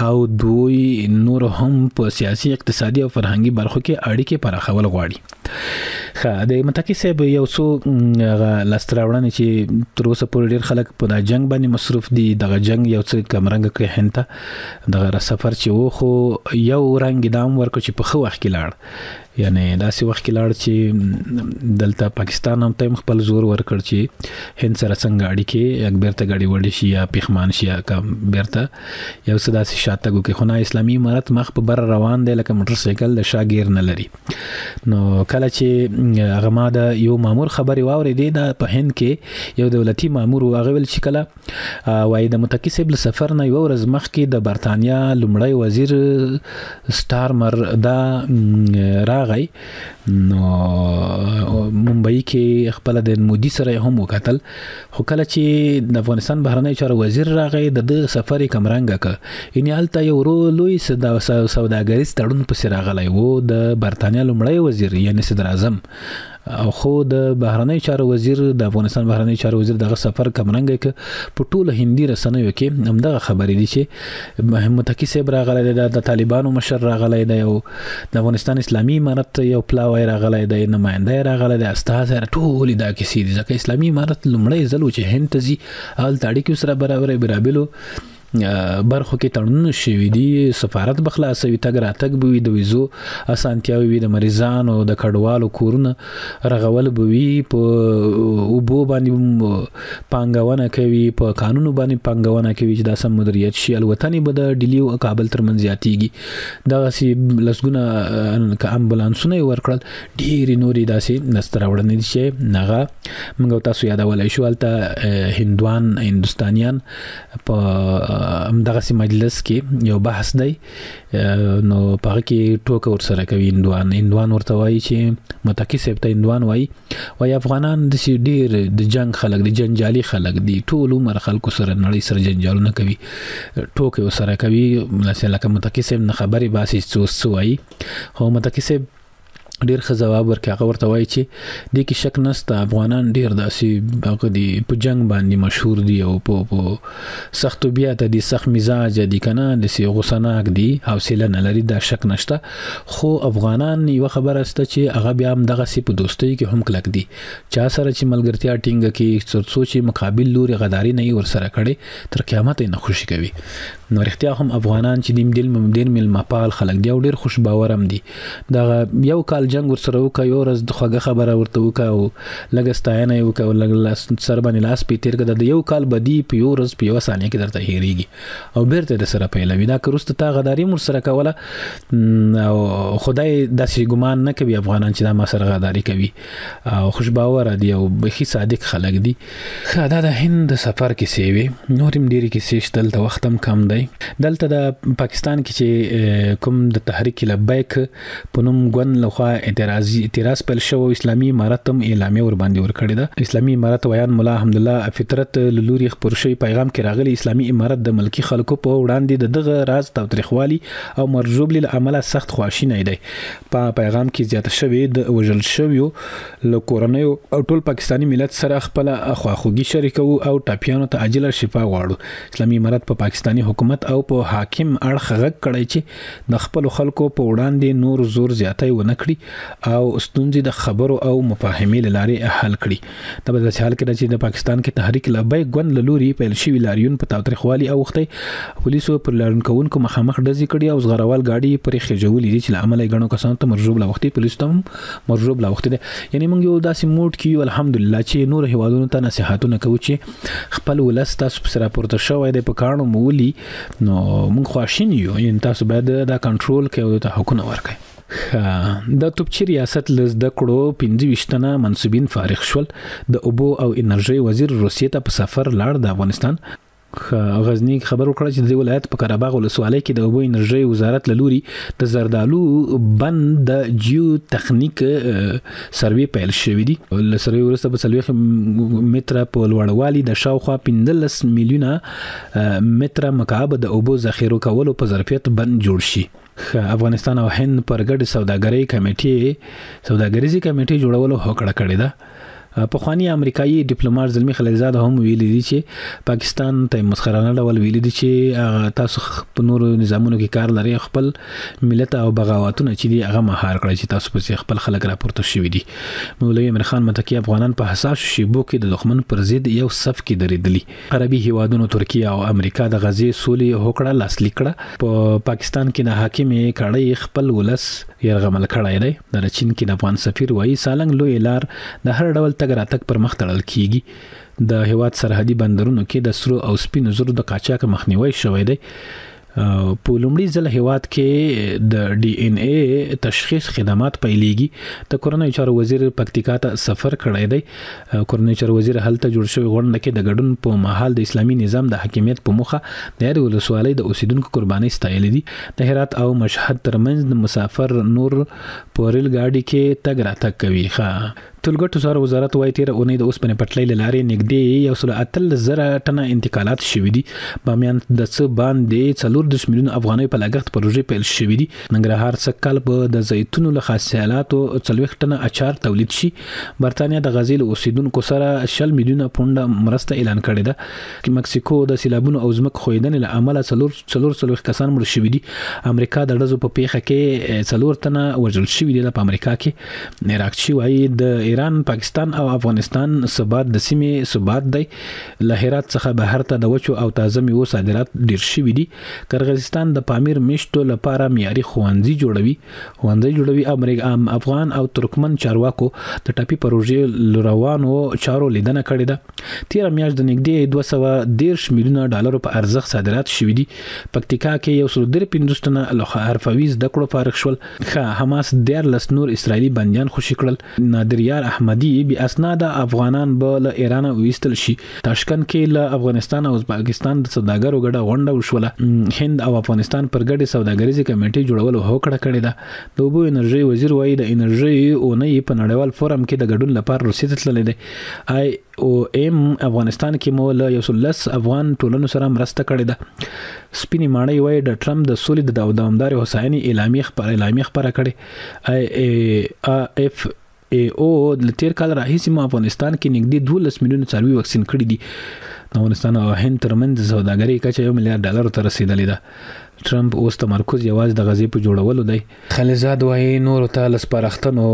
او دوی نور هم په سیاسي، اقتصادي او فرهنګي برخو کې اړیکې پراخول غواړي. د متکی صاحب یو څو لاستراوړنې چې تر اوسه پورې ډېر خلک په دا جنگ باندې مصروف دي. دغه جنگ یو څه کمرنګ کړی هنته دغه سفر چې و خو یو رنګ دام ورکو چې په خو وخت کې لاړ، یعنی داسې وخت کې لاړ چې دلته پاکستان هم ته خپل زور ورکړ چې هند سره څنګه اړیکې یک بیرته غړي وړي شي یا پیخمان شي یا بیرته یو څه داسې شاته کو کې خو نه اسلامي امارت مخ په بر روان دی لکه موټر سایکل د شاګیر نه لري. نو کله چې هغه ما د یو مامور خبري واورېدې د په هند کې یو دولتي مامور هغه ویل چې کله وای د متکی صاحب سفر نه یو ورځ مخکې د برتانیا لومړی وزیر سټارمر دا راغی. نو ممبئی کې خپل د مودي سره هم وکتل، خو کله چې د افغانستان بهرنی چارو وزیر راغی د سفر کمرنګ ک انیالته یو لوی سوداګریز تړون په راغلی وو د برتانیا لومړی وزیر یعنی صدر اعظم او خو د بهرنی چارو وزیر د افغانستان بهرنی چارو وزیر دغه سفر کمرنګ ک په ټوله هندي رسنیو کې همدغه خبرې دي چې محمد تقی صاحب راغلی د طالبانو مشر راغلی دی او د افغانستان اسلامي امارت یو پلاوی راغلی دی نماینده راغلی دی استاد ټول دا کیسې دي ځکه اسلامي امارت لومړی ځل چې هند ته ځي اول تاړي کې سره برابر برابلو برخو کې تړون شوی دی سفارت بخلاصوي تګ راتګ به د ویزو اسانتیاوي د مریضانو د کډوالو کورونه رغول به وي په وبو باندې پانګونه کوي په قانونو باندې پانګونه کوي چې دا سم مدیریت شي الوتنې به د ډیلی او کابل ترمنځ زیاتیږي دغه سي لسګونه امبولانسونه ورکړل ډېری نوري داسې نستراوړنې دي چې نغه موږ تاسو یادولای شو البته هندوستانیان په دغه سي مجلس کې یو بحث دی نو په کې ټوکه ورسره کوي هندوان ورته وایي چې متکی سیب ته هندوان وایي افغانان د ډېر د جنگ خلک دي جنجالي خلک دي ټول عمر خلکو سره نړۍ سره جنجالونه کوي ټوکه ورسره کوي لکه متکی سیب نه خبري باسي څه وایي خو متکی سیب ډیر ښه جواب ورکړي هغه ورته وایي چې د کې شک نشته افغانان ډیر داسې هغه دي په جنگ باندې مشهور دي او په سختو بیا ته دي سخت مزاج دي کنه د سی غوسناک دي حوصله نه لري دا شک نشته خو افغانان یو خبره است چې هغه بیا هم دغه سی په دوستۍ کې هم کلک دي چا سره چې ملګرتیا ټینګه کې څه مقابل لوري غداري نه ورسره کړي تر قیامت نه خوشي کوي نو رښتیا هم افغانان چې دیم مل مپال خلک دی او ډیر خوش باورم دي دا یو کال جنگ ورسره وکا یو ورځ د خوږه خبره ورته وکا او لګستاینه وکا او لګ سر باندې لاس پیتر کده د یو کال بدی په یو ورځ په یو ثانیه کې درته هېریږي او بیرته د سره پیلوي دا کروست تا غداري مر سره کوله او خدای داسې ګمان نه کوي افغانان چې دا ما سره غداري کوي او خوش باور دي او بخي صادق خلک دي خدا د هند سفر کې سیوي نورم ډيري کې سیشتل د وختم کم دی دلته د پاکستان کې چې کوم د تحریک لبیک پنوم ګون لخوا اعتراض پیل شو اسلامي امارت هم اعلامیه ور باندې ور کړی ده اسلامي امارت ویان مولا حمدالله فطرت لوري خبر شوی پیغام کې راغلی اسلامي امارت د ملکی خلکو په وړاندې دغه راز تاریخوالي او مرجوب له عمله سخت خواشینه دی په پیغام کې زیاته شوی د وجل شوی له کورنۍ او ټول پاکستانی ملت سره خپل خواخوږي شریکو او ټاپیانو ته عاجله شفا غواړو اسلامي امارت په پاکستانی حکومت او په حاکم اړخ غږ کړی چې د خپل خلکو په وړاندې نور زور زیاتای ونه کړی او ستونزې د خبرو او مفاهمې لارې حل کړي دا په حال کې چې د پاکستان کې تحریک لبیک ګوند لوري پیل شوی لاریون په تاریخوالي او وخت پولیسو پر لارون کوونکو مخامخ ډزې کړي او زغروال گاډي پر خېجولې دي چې عمل غنو کسان ته مرجوب لا وختي پولیس ته مرجوب لا وخت دي یعنی موږ یو داسې موډ کې الحمدلله چې نور هوادونو ته نصيحتونه کوي چې خپل ولست تاسو سره پورته شوی دی په کارونو مولي نو موږ خواشین یو یعنی تاسو باید دا کنټرول کوي او ته حقونه ورکړي د توپچی ریاست لزده کړو 25 منصوبین فارغ شول د اوبو او انرژي وزیر روسیې ته په سفر لاړ د افغانستان غزنی خبر ورکړه چې د ولایت په قرهباغ ولسوالۍ کې د اوبو انرژي وزارت لوري د زردالو بند د جیو تخنیک سروي پیل شوی دی سروي ورسته په 30 متره په لوړوالي د شاوخوا 15 میلیونه متره مکعب د اوبو ذخیره کولو په ظرفیت بند جوړ شي افغانستان او هند پر ګډ سوداګرۍ سوداګریزي کمیټې جوړولو هوکړه کړې ده پخوانی امریکایي ډیپلوماټ زلمی خلیلزاد هم ویلي دي چې پاکستان ته مسخرانه ډول ویلي دي چې تاسو په نورو نظامونو کې کار لري خپل ملت او بغاوتونه چې دي هغه مهار کړی چې تاسو په خپل خلک راپورته شوی دي مولوی امیر خان متکی افغانان په حساس شیبو کې د دښمن پر ضد یو صف کې درېدلی عربي هیوادونو ترکیه او امریکا د غزې سولې هوکړه لاسلیک کړه په پاکستان کې د حاکم کړي خپل ولس يرغمل کړی دی د چین کې د افغان سفیر وایي سالنګ لوی لار د هر ډول تګ راتګ پر مخ تړل کیږي د هیواد سرحدي بندرونو کې د سرو او سپینو زرو د قاچاق مخنیوي شوی دی په لومړي ځل هیواد کې د ډي ان اي تشخیص خدمات پیلېږي د کورنۍ چارو وزیر پکتیکا ته سفر کړی دی کورنۍ چارو وزیر هلته جوړ شوی غونډه کې د ګډون په محل د اسلامي نظام د حاکمیت په مخه د ولسوالۍ د اوسیدونکو قرباني ستایلې دي د هرات او مشهد ترمنځ د مسافر نور په ریل ګاډي کې تګ راتګ کوي تلګټو سره وزارت وایي تیر اونۍ د اوسپنې پټلۍ لارې نږدې 1.8 ټنه انتقالات شوي دي بامیان د څه باندې 14 میلیون افغانۍ په لګښت پروژې پیل شوې دي ننګرهار سکل په د زیتونو له حاصلاتو 40 ټنه اچار تولید شي برتانیا د غزل اوسیدونکو سره 10 میلیون پونډ مرسته اعلان کړې ده چې مکسیکو د سیلابونو او ځمک خویدنې له عمله 4 کسان مړ شوي دي امریکا د ډزو په پیښه کې 4 ټنه وژل شوي دي په امریکا کې عراق شي وایي د ایران، پاکستان او افغانستان ثبات د سیمې ثبات دی. له هرات څخه بهر ته د وچو او تازه میوو صادرات ډیر شوي دي. قرغیزستان د پامیر میشتو لپاره معیاري ښوونځي جوړوي او افغان او ترکمن چارواکو د ټاپي پروژې روانو چارو لیدنه کړې ده. تیر میاشت د نږدې 213 میلیونه ډالرو په ارزښت صادرات شوي دي. پکتیکا کې 153 تنه له حرفوي زده کړو فارغ شول. حماس 14 نور اسرائیلي بندیان خوشي کړل. نادریار احمدي بي اسناد افغانان به له ایران ویستل شي. تاشکند کې له افغانستان او پاکستان د سوداګرو ګډه غونډه وشوله. هند او افغانستان پر ګډه سوداګریزه کمیټې جوړولو هوکړه کړې ده. د اوبو انرژي وزیر وایي د انرژي اونۍ په نړیوال فورم کې د ګډون لپاره روسیې ته تللی دی. IOM افغانستان کې مو له 11 افغان ټولنو سره مرسته کړې ده. سپینې ماڼۍ وایي د ټرمپ د سولې د دوامدارې هوساینې اعلامیه خپره کړې. FAO د تیر کال راهیسې مو افغانستان کې نږدې 12 میلیونه څاروي واکسین کړي دي. افغانستان او هند ترمنځ سوداګري کچه $1 میلیارډ ته رسیدلې ده. ټرمپ اوس تمرکز یوازې د غزې په جوړولو دی. خلیزاد وایي نور ته لسپارښتنو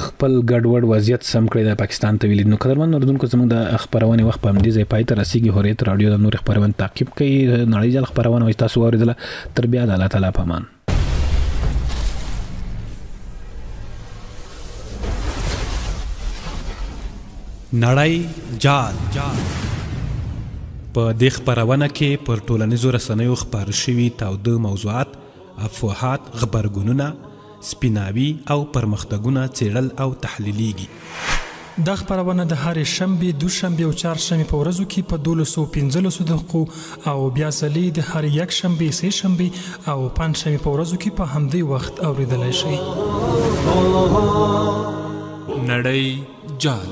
خپل ګډوډ وضعیت سم کړی دی پاکستان ته ویلي. نو قدرمن اوریدونکو زموږ د خبرونه وخت په همدې ځای پای ته رسیږي. هوریت رادیو د نور خبرونه تعقیب کوي. نړۍ جل خبرونه وي تاسو اوریدله. تر بیا د الله تعالی په امان. نړۍ جال په دې خبرونه کې پر ټولنیزو رسنیو خبر شوي تاوده موضوعات، افواهات، خبرګونونه، سپیناوي او پرمختګونه څېړل او تحلیلیږي. دا خبرونه د هرې شنبې، دوشنبې او چهارشنبې په ورځو کې په 12:15 دقیقو او بیا ځلې د هرې یکشنبې، سه شنبې او پنجشنبې په ورځو کې په همدې وخت اوریدلای شئ. نړۍ جال